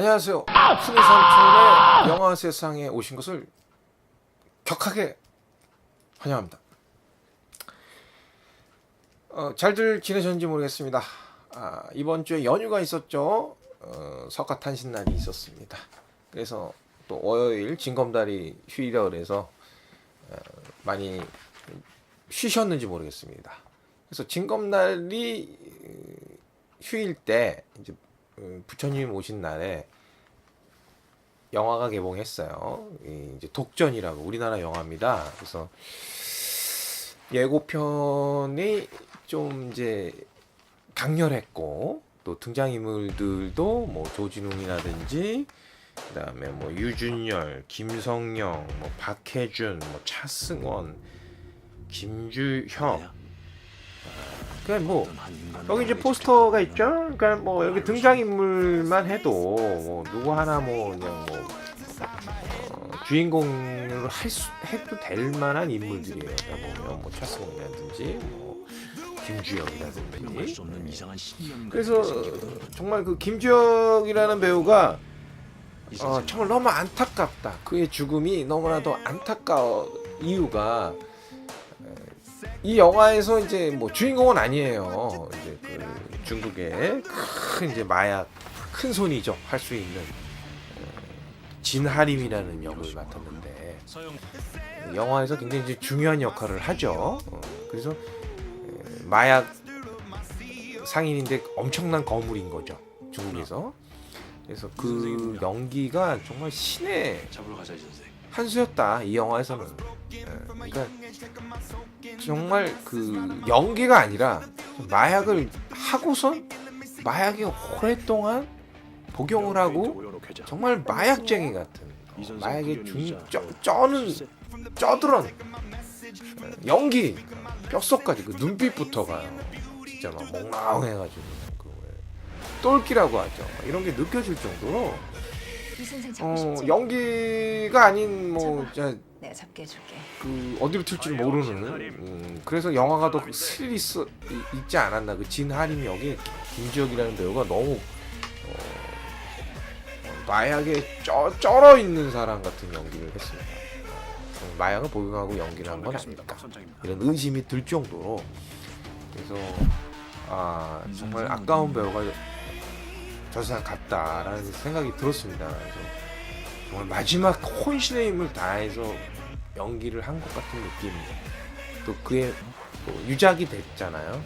안녕하세요. 신의 삼촌의 영화 세상에 오신 것을 격하게 환영합니다. 잘들 지내셨는지 모르겠습니다. 이번 주에 연휴가 있었죠. 석가탄신날이 있었습니다. 그래서 또 월요일 징검다리 휴일이라 그래서 많이 쉬셨는지 모르겠습니다. 그래서 징검다리 휴일 때 이제 부처님 오신 날에 영화가 개봉했어요. 이제 독전이라고 우리나라 영화입니다. 그래서 예고편이 좀 이제 강렬했고 또 등장인물들도 뭐 조진웅이라든지 그다음에 뭐 유준열, 김성령, 뭐 박해준, 뭐 차승원, 김주형. 그냥 뭐 여기 이제 포스터가 있죠. 그러니까 뭐 여기 등장인물만 해도 뭐 누구 하나 뭐 그냥 뭐 주인공으로 해도 될 만한 인물들이에요. 보면 뭐 차승원이라든지 뭐 김주혁이라든지. 그래서 정말 그 김주혁이라는 배우가 정말 너무 안타깝다. 그의 죽음이 너무나도 안타까워. 이유가 이 영화에서 이제 뭐 주인공은 아니에요. 이제 그 중국의 큰 이제 마약 큰 손이죠. 할 수 있는 진하림이라는 역을 맡았는데 영화에서 굉장히 이제 중요한 역할을 하죠. 그래서 마약 상인인데 엄청난 거물인 거죠. 중국에서. 그래서 그 연기가 정말 신의 한 수였다. 이 영화에서는. 그러니까 정말 그 연기가 아니라 마약을 하고선 마약에 오랫동안 복용을 하고 정말 마약쟁이 같은 마약에 쩌드런 연기 뼛속까지 그 눈빛부터가 진짜 막 몽롱해가지고 그 똘끼라고 하죠. 이런 게 느껴질 정도로 연기가 아닌 뭐 진짜 내가 잡게 해줄게. 그 어디로 튈지 모르는 그래서 영화가 더 스릴 있지 않았나. 그 진하림 역의 김지혁이라는 배우가 너무 마약에 쩔어 있는 사람 같은 연기를 했습니다. 마약을 복용하고 연기를 한 건 아닐까 이런 의심이 들 정도로. 그래서 정말 아까운 배우가 저 세상 갔다라는 생각이 들었습니다. 그래서 정말 마지막 혼신의 힘을 다해서 연기를 한 것 같은 느낌. 또 그의 또 유작이 됐잖아요.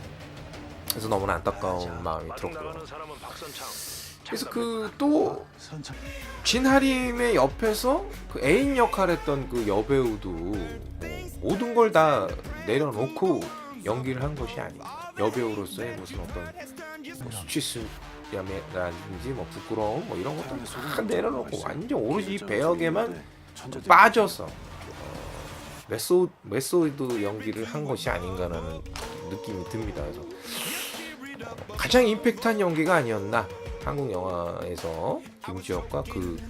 그래서 너무나 안타까운 마음이 들었고요. 그래서 그 또 진하림의 옆에서 그 애인 역할했던 그 여배우도 뭐 모든 걸 다 내려놓고 연기를 한 것이 아닌가. 여배우로서의 무슨 어떤 뭐 수치스라든지 뭐 부끄러움 뭐 이런 것도 다 내려놓고 완전 오로지 이 배역에만 빠져서 메소드 연기를 한 것이 아닌가라는 느낌이 듭니다. 그래서 가장 임팩트한 연기가 아니었나. 한국 영화에서 김지혁과 그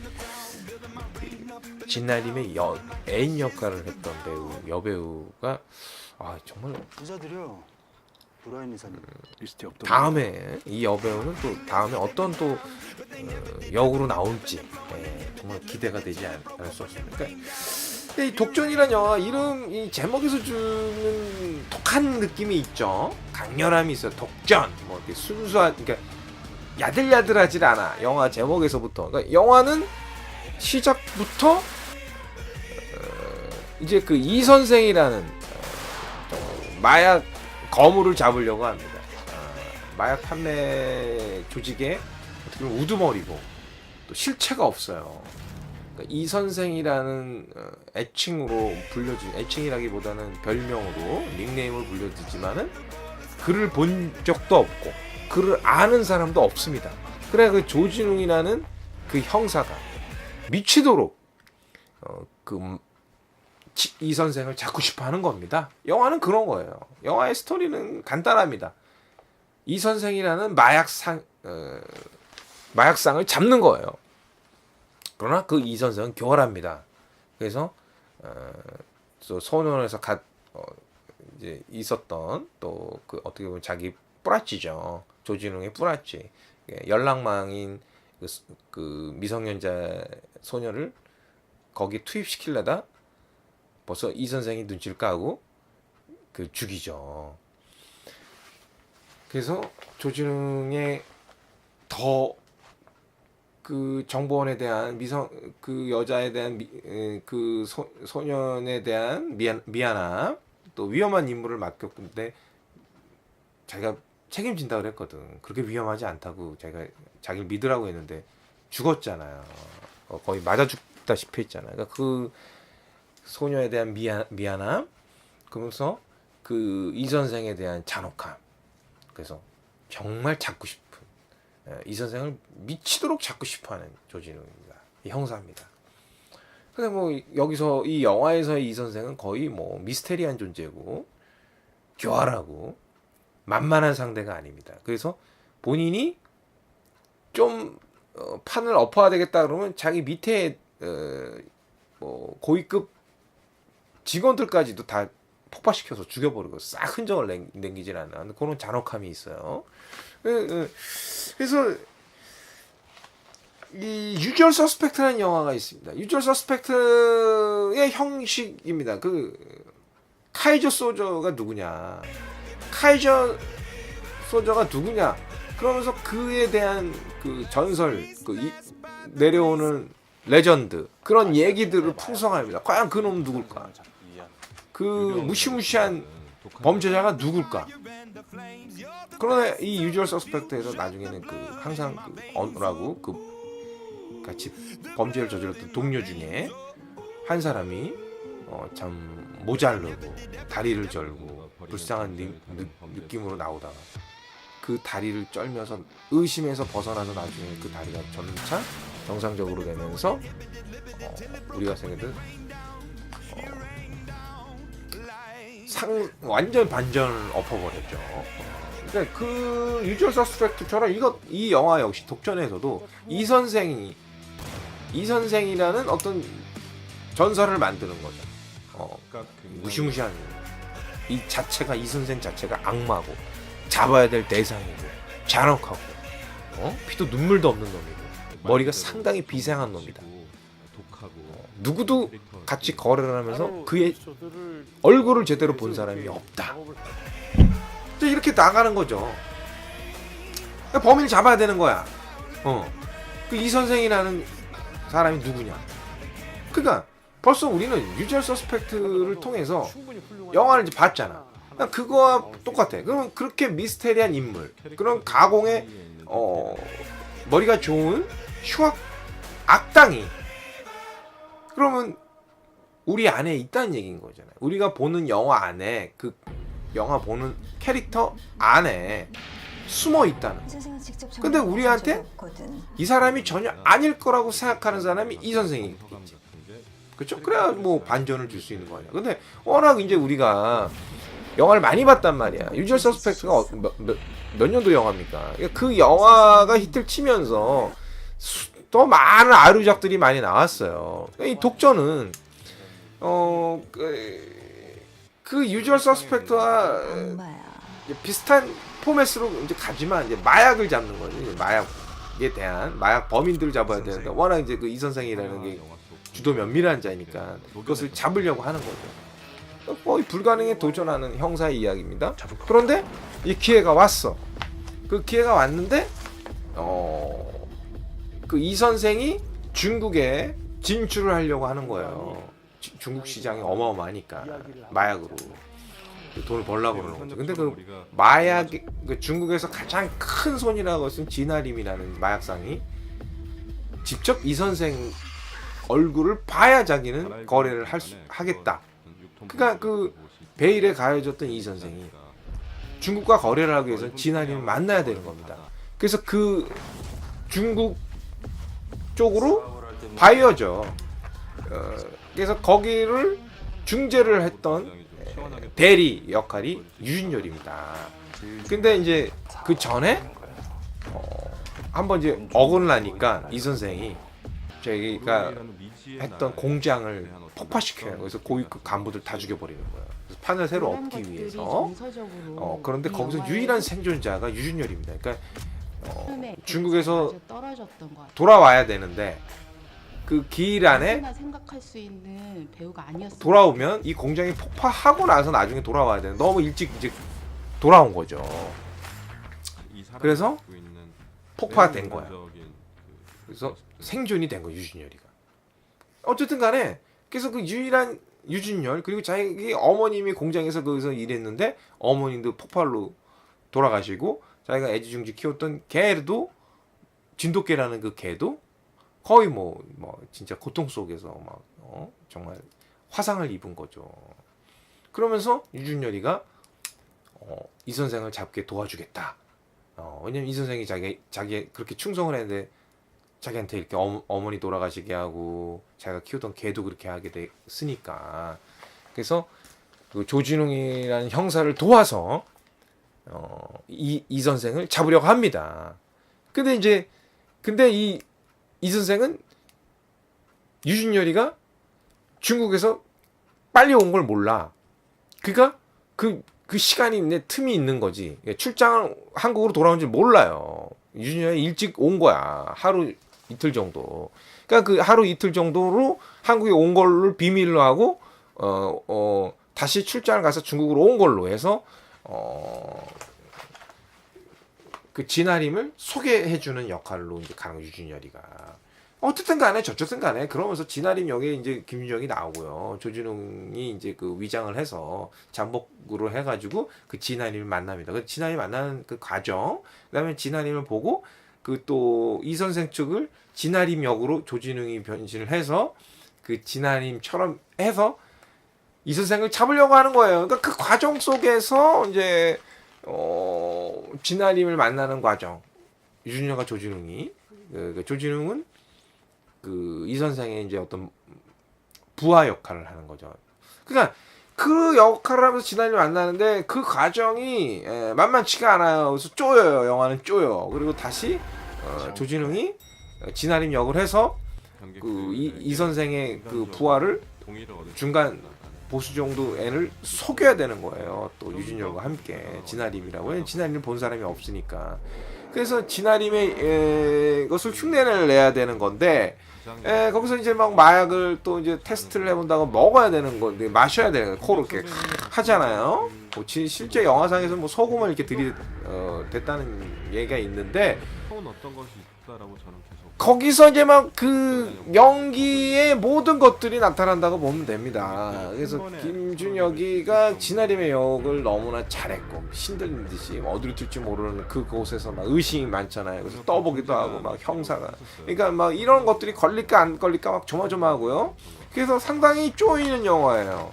진나림의 애인 역할을 했던 여배우가 정말 다음에 이 여배우는 또 다음에 어떤 또 역으로 나올지 정말 기대가 되지 않을 수 없습니다. 그러니까 이 독전이란 영화 이 제목에서 주는 독한 느낌이 있죠. 강렬함이 있어요. 독전 뭐 이렇게 순수한, 그러니까 야들야들하지 않아. 영화 제목에서부터. 그러니까 영화는 시작부터 이제 그 이 선생이라는 마약 거물을 잡으려고 합니다. 마약 판매 조직의 어떻게 보면 우두머리고 또 실체가 없어요. 그러니까 이 선생이라는 애칭으로 애칭이라기보다는 별명으로 닉네임을 불려지지만은 그를 본 적도 없고 그를 아는 사람도 없습니다. 그래 그 조진웅이라는 그 형사가 미치도록 이 선생을 잡고 싶어하는 겁니다. 영화는 그런 거예요. 영화의 스토리는 간단합니다. 이 선생이라는 마약상을 잡는 거예요. 그러나 그 이 선생은 교활합니다. 그래서 또 소년원에서 이제 있었던 또 그 어떻게 보면 자기 뿌라치죠. 조진웅의 뿌라치. 연락망인 그 미성년자 소녀를 거기 투입시키려다 벌써 이 선생이 눈치를 까고 그 죽이죠. 그래서 조진웅의 더 그 정보원에 대한 그 여자에 대한 그 소년에 대한 미안함, 또 위험한 임무를 맡겼는데 자기가 책임진다 그랬거든. 그렇게 위험하지 않다고 자기를 믿으라고 했는데 죽었잖아요. 거의 맞아 죽다시피 했잖아요. 그러니까 그 소녀에 대한 미안함, 그러면서 그 이 선생에 대한 잔혹함. 그래서 정말 잡고 싶은, 이 선생을 미치도록 잡고 싶어하는 조진웅입니다. 이 형사입니다. 근데 뭐 여기서 이 영화에서의 이 선생은 거의 뭐 미스테리한 존재고 교활하고 만만한 상대가 아닙니다. 그래서 본인이 좀 판을 엎어야 되겠다 그러면 자기 밑에 뭐 고위급 직원들까지도 다 폭파시켜서 죽여버리고 싹 흔적을 남기질 않는 그런 잔혹함이 있어요. 그래서 이 유주얼 서스펙트라는 영화가 있습니다. 유주얼 서스펙트의 형식입니다. 그 카이저 소저가 누구냐, 그러면서 그에 대한 그 전설, 내려오는 레전드, 그런 얘기들을 풍성합니다. 과연 그놈 누굴까? 그 무시무시한 범죄자가 누굴까? 그러나 이 유주얼 서스펙트에서 나중에는 항상 언라고 같이 범죄를 저질렀던 동료 중에 한 사람이 참 모자르고 다리를 절고 불쌍한 느낌으로 나오다가 그 다리를 쩔면서 의심에서 벗어나서 나중에 그 다리가 점차 정상적으로 되면서 우리가 생각했던 완전 반전을 엎어버렸죠. 그러니까 그 유주얼 서스펙트처럼 이 영화 역시 독전에서도 이 선생이라는 어떤 전설을 만드는 거죠. 무시무시한 이 선생 자체가 악마고 잡아야 될 대상이고 잔혹하고 피도 눈물도 없는 놈이고 머리가 상당히 비상한 놈이다. 누구도 같이 거래를 하면서 그의 얼굴을 제대로 본 사람이 없다. 이렇게 나가는 거죠. 범인을 잡아야 되는 거야. 그 이 선생이라는 사람이 누구냐. 그러니까 벌써 우리는 유주얼 서스펙트를 통해서 영화를 이제 봤잖아. 그거와 똑같아. 그럼 그렇게 미스테리한 인물, 그런 가공의 머리가 좋은 흉악 악당이 그러면 우리 안에 있다는 얘기인 거잖아요. 우리가 보는 영화 안에 그 영화 보는 캐릭터 안에 숨어 있다는. 근데 우리한테 이 사람이 전혀 아닐 거라고 생각하는 사람이 이 선생이겠지. 그렇죠? 그래야 뭐 반전을 줄 수 있는 거 아니야. 근데 워낙 이제 우리가 영화를 많이 봤단 말이야. 유주얼 서스펙트가 몇 년도 영화입니까? 그 영화가 히트를 치면서 또 많은 아류작들이 많이 나왔어요. 이 독전은 그 유주얼 서스펙트와 비슷한 포맷으로 이제 가지만 이제 마약을 잡는 거지. 마약에 대한 마약 범인들을 잡아야 되는데 워낙 이제 그 이 선생이라는 게 주도 면밀한 자니까 그것을 잡으려고 하는 거죠. 거의 불가능에 도전하는 형사의 이야기입니다. 그런데 이 기회가 왔어. 그 기회가 왔는데 그 이 선생이 중국에 진출을 하려고 하는 거예요. 중국 시장이 어마어마하니까 마약으로 돈을 벌려고 그러는 거죠. 근데 그 마약, 중국에서 가장 큰 손이라고 했은 진아림이라는 마약상이 직접 이 선생 얼굴을 봐야 자기는 거래를 하겠다. 그러니까 그 베일에 가해졌던 이 선생이 중국과 거래를 하기 위해서 진아림을 만나야 되는 겁니다. 그래서 그 중국 쪽으로 바이어죠. 그래서 거기를 중재를 했던 대리 역할이 유준열입니다. 근데 이제 그 전에 한번 이제 어긋나니까 이 선생이 저희가 했던 공장을 폭파시켜요. 그래서 고위급 간부들 다 죽여버리는 거예요. 그래서 판을 새로 엎기 위해서. 그런데 거기서 유일한 생존자가 유준열입니다. 그러니까 중국에서 떨어졌던 것 같아요. 돌아와야 되는데 그 길 안에 누구나 생각할 수 있는 배우가 아니었어요. 돌아오면 이 공장이 폭파하고 나서 나중에 돌아와야 되는 너무 일찍 이제 돌아온 거죠. 그래서 폭파된 거야. 그래서 생존이 된 거야 유준열이가. 어쨌든 간에 그래서 그 유일한 유준열 그리고 자기 어머님이 공장에서 거기서 일했는데 어머님도 폭발로 돌아가시고 자기가 애지중지 키웠던 개도 진돗개라는 그 개도 거의 뭐 진짜 고통 속에서 막 정말 화상을 입은 거죠. 그러면서 유준열이가 이 선생을 잡게 도와주겠다. 왜냐면 이 선생이 자기 그렇게 충성을 했는데 자기한테 이렇게 어머니 돌아가시게 하고 자기가 키우던 개도 그렇게 하게 됐으니까 그래서 그 조진웅이라는 형사를 도와서 이 선생을 잡으려고 합니다. 근데 이 선생은 유준열이가 중국에서 빨리 온 걸 몰라. 그러니까 그 시간이 틈이 있는 거지. 출장을 한국으로 돌아온 줄 몰라요. 유준열이 일찍 온 거야. 하루 이틀 정도. 그러니까 그 하루 이틀 정도로 한국에 온 걸로 비밀로 하고 다시 출장을 가서 중국으로 온 걸로 해서 그 진아림을 소개해주는 역할로 이제 가는 유준열이가. 어쨌든 간에 저쨌든 간에 그러면서 진아림 역에 이제 김윤정이 나오고요. 조진웅이 이제 그 위장을 해서 잠복으로 해가지고 그 진아림을 만납니다. 그 진아림 만나는 그 과정, 그다음에 진아림을 보고 그 또 이 선생 측을 진아림 역으로 조진웅이 변신을 해서 그 진아림처럼 해서 이 선생을 잡으려고 하는 거예요. 그러니까 그 과정 속에서 이제 진아림을 만나는 과정. 유준열과 조진웅이 조진웅은 그 이 선생의 이제 어떤 부하 역할을 하는 거죠. 그러니까 그 역할을 하면서 진아림을 만나는데 그 과정이 만만치가 않아요. 그래서 쪼여요. 영화는 쪼여. 그리고 다시 조진웅이 진아림 역을 해서 그 이 선생의 그 부하를 중간 보수 정도 애를 속여야 되는 거예요. 또 유준열과 함께 진아림이라고. 왜냐면 진아림을 본 사람이 없으니까. 그래서 진아림의 것을 흉내를 내야 되는 건데 거기서 이제 막 마약을 또 이제 테스트를 해본다고 먹어야 되는 건데 마셔야 되는 거 코로 이렇게 하잖아요. 뭐 실제 영화상에서 뭐 소금을 이렇게 됐다는 얘기가 있는데 어떤 것이 있다라고 저는 계속 거기서 이제 막 그 연기의 모든 것들이 나타난다고 보면 됩니다. 그래서 김준혁이가 진아림의 역을 너무나 잘했고 신들린 듯이 어디로 튈지 모르는 그곳에서 막 의심이 많잖아요. 그래서 떠보기도 하고 막 형사가 그러니까 막 이런 것들이 걸릴까 안 걸릴까 막 조마조마하고요. 그래서 상당히 쪼이는 영화예요.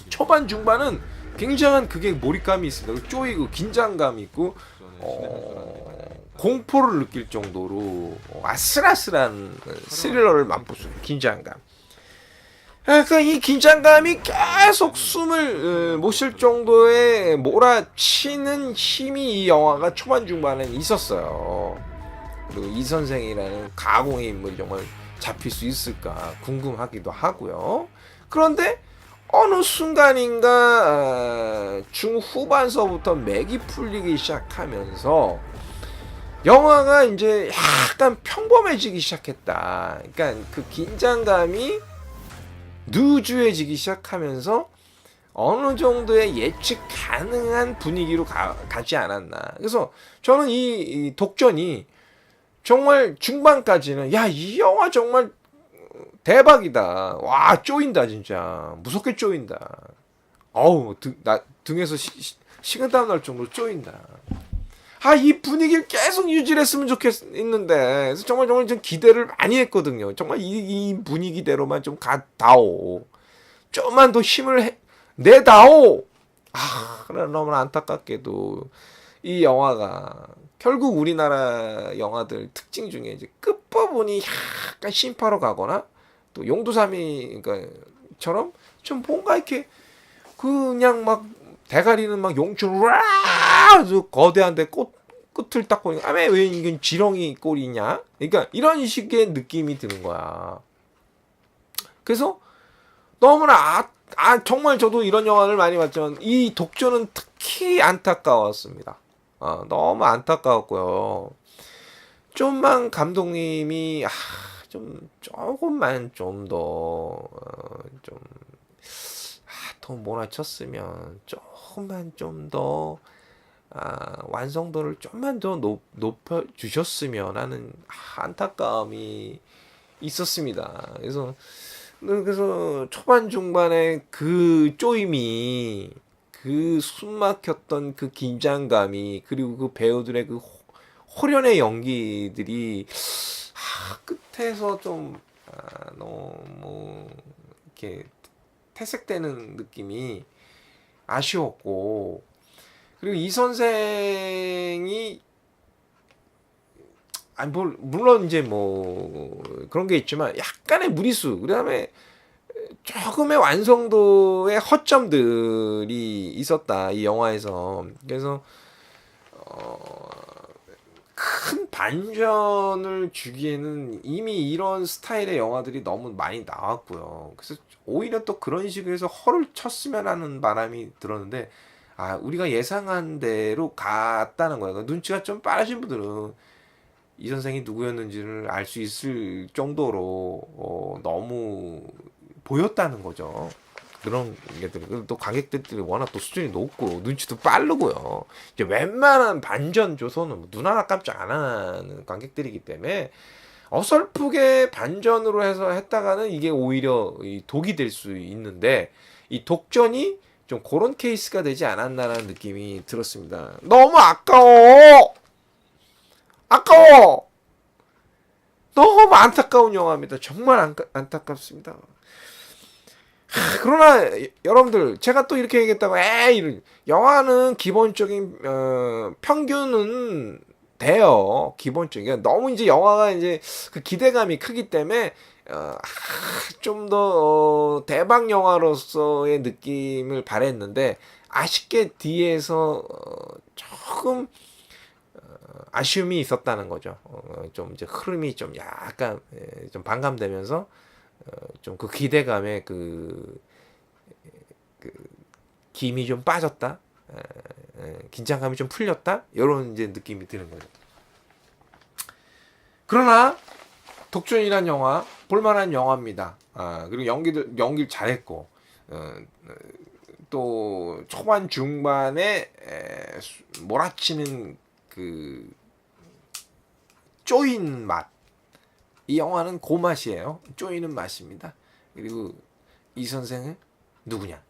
초반 중반은 굉장한 그게 몰입감이 있습니다. 쪼이고 긴장감이 있고 공포를 느낄 정도로 아슬아슬한 스릴러를 맛볼 수 있는 긴장감. 그러니까 이 긴장감이 계속 숨을 못 쉴 정도의 몰아치는 힘이 이 영화가 초반 중반에 있었어요. 그리고 이 선생이라는 가공의 인물이 정말 잡힐 수 있을까 궁금하기도 하고요. 그런데 어느 순간인가 중후반서부터 맥이 풀리기 시작하면서 영화가 이제 약간 평범해지기 시작했다. 그러니까 그 긴장감이 누주해지기 시작하면서 어느 정도의 예측 가능한 분위기로 가지 않았나. 그래서 저는 이 독전이 정말 중반까지는 야, 이 영화 정말 대박이다. 와, 쪼인다 진짜. 무섭게 쪼인다. 어우, 등에서 식은땀 날 정도로 쪼인다. 이 분위기를 계속 유지했으면 좋겠는데, 그래서 정말 좀 기대를 많이 했거든요. 정말 이 분위기대로만 좀 가다오. 좀만 더 힘을 내다오. 그래 너무나 안타깝게도 이 영화가 결국 우리나라 영화들 특징 중에 이제 끝부분이 약간 심파로 가거나 또 용두사미처럼 좀 뭔가 이렇게 그냥 막 대가리는 막 용줄 와 거대한데 끝을 딱 보니까 왜 이건 지렁이 꼴이냐? 그러니까 이런 식의 느낌이 드는 거야. 그래서 너무나 정말 저도 이런 영화를 많이 봤지만 이 독전은 특히 안타까웠습니다. 너무 안타까웠고요. 좀만 감독님이 좀 조금만 좀 더 더 몰아쳤으면 조금만 좀 더 완성도를 좀만 더 높여 주셨으면 하는 안타까움이 있었습니다. 그래서 초반 중반에 그 쪼임이 그 숨막혔던 그 긴장감이 그리고 그 배우들의 그 호련의 연기들이 끝에서 좀 너무 이렇게 퇴색되는 느낌이 아쉬웠고 그리고 이 선생이 물론 이제 뭐 그런 게 있지만 약간의 무리수 그다음에 조금의 완성도의 허점들이 있었다 이 영화에서. 그래서 큰 반전을 주기에는 이미 이런 스타일의 영화들이 너무 많이 나왔고요. 그래서 오히려 또 그런 식으로 해서 허를 쳤으면 하는 바람이 들었는데 우리가 예상한 대로 갔다는 거예요. 그러니까 눈치가 좀 빠르신 분들은 이 선생이 누구였는지를 알 수 있을 정도로 너무 보였다는 거죠. 그런 게들 또 관객들이 워낙 또 수준이 높고 눈치도 빠르고요. 이제 웬만한 반전 조선은 눈 하나 깜짝 안 하는 관객들이기 때문에 어설프게 반전으로 해서 했다가는 이게 오히려 독이 될 수 있는데 이 독전이 좀 그런 케이스가 되지 않았나라는 느낌이 들었습니다. 너무 아까워. 너무 안타까운 영화입니다. 정말 안타깝습니다. 그러나 여러분들 제가 또 이렇게 얘기했다고 영화는 기본적인 평균은 돼요. 기본적인 너무 이제 영화가 이제 그 기대감이 크기 때문에 좀 더 대박 영화로서의 느낌을 바랬는데 아쉽게 뒤에서 조금 아쉬움이 있었다는 거죠. 좀 이제 흐름이 좀 약간 좀 반감되면서 좀 그 기대감에 그 김이 좀 빠졌다, 긴장감이 좀 풀렸다 이런 이제 느낌이 드는 거죠. 그러나 독전이란 영화 볼만한 영화입니다. 그리고 연기를 잘했고 또 초반 중반에 몰아치는 그 쪼인 맛. 이 영화는 그 맛이에요. 쪼이는 맛입니다. 그리고 이 선생은 누구냐?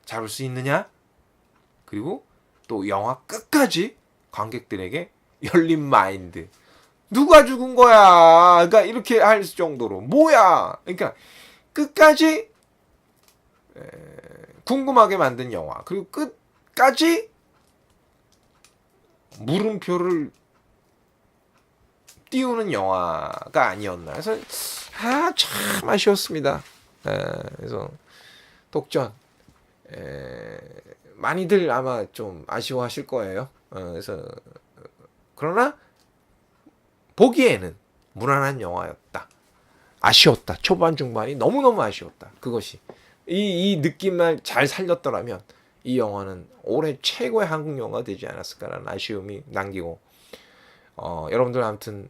잡을 수 있느냐? 그리고 또 영화 끝까지 관객들에게 열린 마인드. 누가 죽은 거야? 그러니까 이렇게 할 정도로 뭐야? 그러니까 끝까지 궁금하게 만든 영화. 그리고 끝까지 물음표를 띄우는 영화가 아니었나. 그래서 참 아쉬웠습니다. 그래서 독전 많이들 아마 좀 아쉬워하실 거예요. 그래서 그러나 보기에는 무난한 영화였다. 아쉬웠다. 초반 중반이 너무너무 아쉬웠다. 그것이 이 느낌을 잘 살렸더라면 이 영화는 올해 최고의 한국 영화가 되지 않았을까라는 아쉬움이 남기고 여러분들 아무튼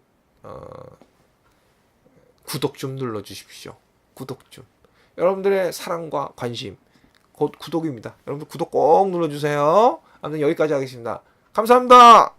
구독 좀 눌러주십시오. 구독 좀. 여러분들의 사랑과 관심 곧 구독입니다. 여러분들 구독 꼭 눌러주세요. 아무튼 여기까지 하겠습니다. 감사합니다.